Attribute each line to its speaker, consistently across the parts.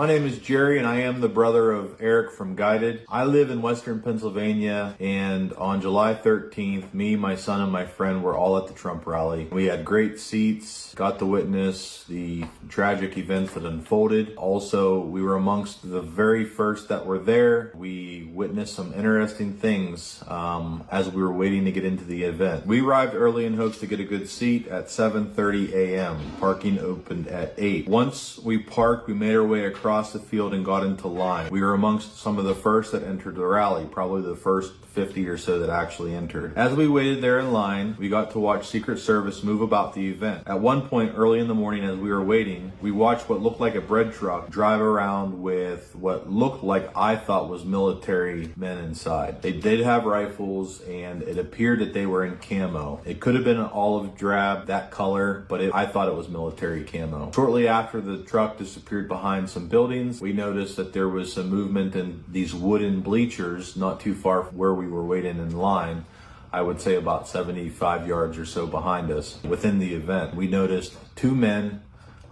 Speaker 1: My name is Jerry and I am the brother of Eric from Guided. I live in Western Pennsylvania, and on July 13th, me, my son, and my friend were all at the Trump rally. We had great seats, got to witness the tragic events that unfolded. Also, we were amongst the very first that were there. We witnessed some interesting things as we were waiting to get into the event. We arrived early in hopes to get a good seat at 7:30 a.m. Parking opened at 8. Once we parked, we made our way across the field and got into line. We were amongst some of the first that entered the rally, probably the first 50 or so that actually entered. As we waited there in line, we got to watch Secret Service move about the event. At one point early in the morning as we were waiting, we watched what looked like a bread truck drive around with what looked like I thought was military men inside. They did have rifles and it appeared that they were in camo. It could have been an olive drab, that color, but I thought it was military camo. Shortly after the truck disappeared behind some buildings, we noticed that there was some movement in these wooden bleachers not too far from where we were waiting in line. I would say about 75 yards or so behind us. Within the event, we noticed two men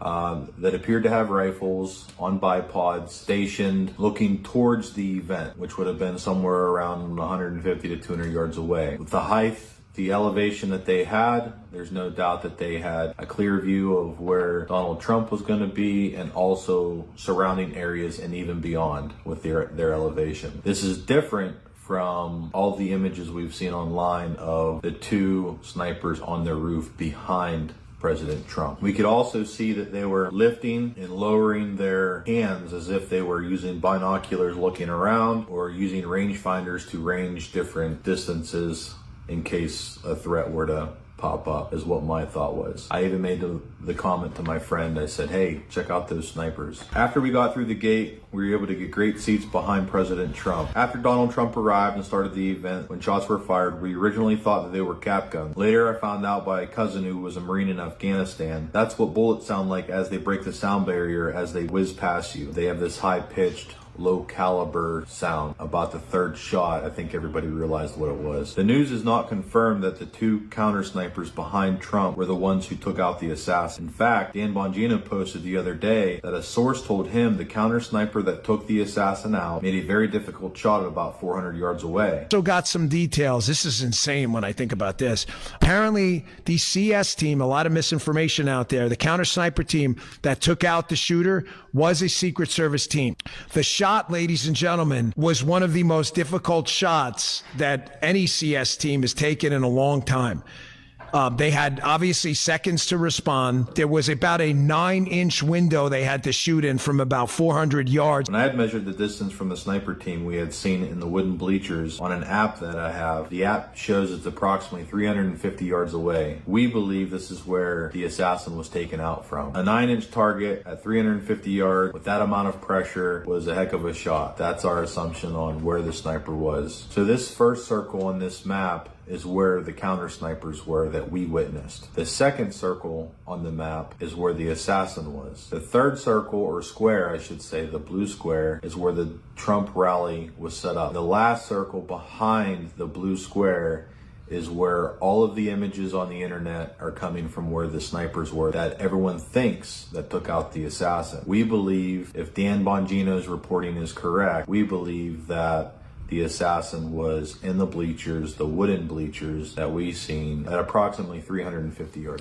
Speaker 1: that appeared to have rifles on bipods stationed looking towards the event, which would have been somewhere around 150 to 200 yards away. With the height, the elevation that they had, there's no doubt that they had a clear view of where Donald Trump was going to be and also surrounding areas and even beyond with their elevation. This is different from all the images we've seen online of the two snipers on their roof behind President Trump. We could also see that they were lifting and lowering their hands as if they were using binoculars looking around or using rangefinders to range different distances in case a threat were to pop up, is what my thought was. I even made the comment to my friend. I said, hey, check out those snipers. After we got through the gate, we were able to get great seats behind President Trump. After Donald Trump arrived and started the event, when shots were fired, we originally thought that they were cap guns. Later, I found out by a cousin who was a Marine in Afghanistan, that's what bullets sound like as they break the sound barrier as they whiz past you. They have this high-pitched, low caliber sound. About the third shot, I think everybody realized what it was. The news is not confirmed that the two counter snipers behind Trump were the ones who took out the assassin. In fact, Dan Bongino posted the other day that a source told him the counter sniper that took the assassin out made a very difficult shot at about 400 yards away.
Speaker 2: So got some details. This is insane when I think about this. Apparently, the CS team, a lot of misinformation out there, the counter sniper team that took out the shooter was a Secret Service team. The shot, ladies and gentlemen, was one of the most difficult shots that any CS team has taken in a long time. They had obviously seconds to respond. There was about a 9-inch window they had to shoot in from about 400 yards.
Speaker 1: When I had measured the distance from the sniper team we had seen in the wooden bleachers on an app that I have, the app shows it's approximately 350 yards away. We believe this is where the assassin was taken out from. A 9-inch target at 350 yards with that amount of pressure was a heck of a shot. That's our assumption on where the sniper was. So this first circle on this map is where the counter snipers were that we witnessed. The second circle on the map is where the assassin was. The third circle, or square I should say, the blue square, is where the Trump rally was set up. The last circle behind the blue square is where all of the images on the internet are coming from, where the snipers were that everyone thinks that took out the assassin. We believe, if Dan Bongino's reporting is correct, we believe that the assassin was in the bleachers, the wooden bleachers that we seen at approximately 350 yards.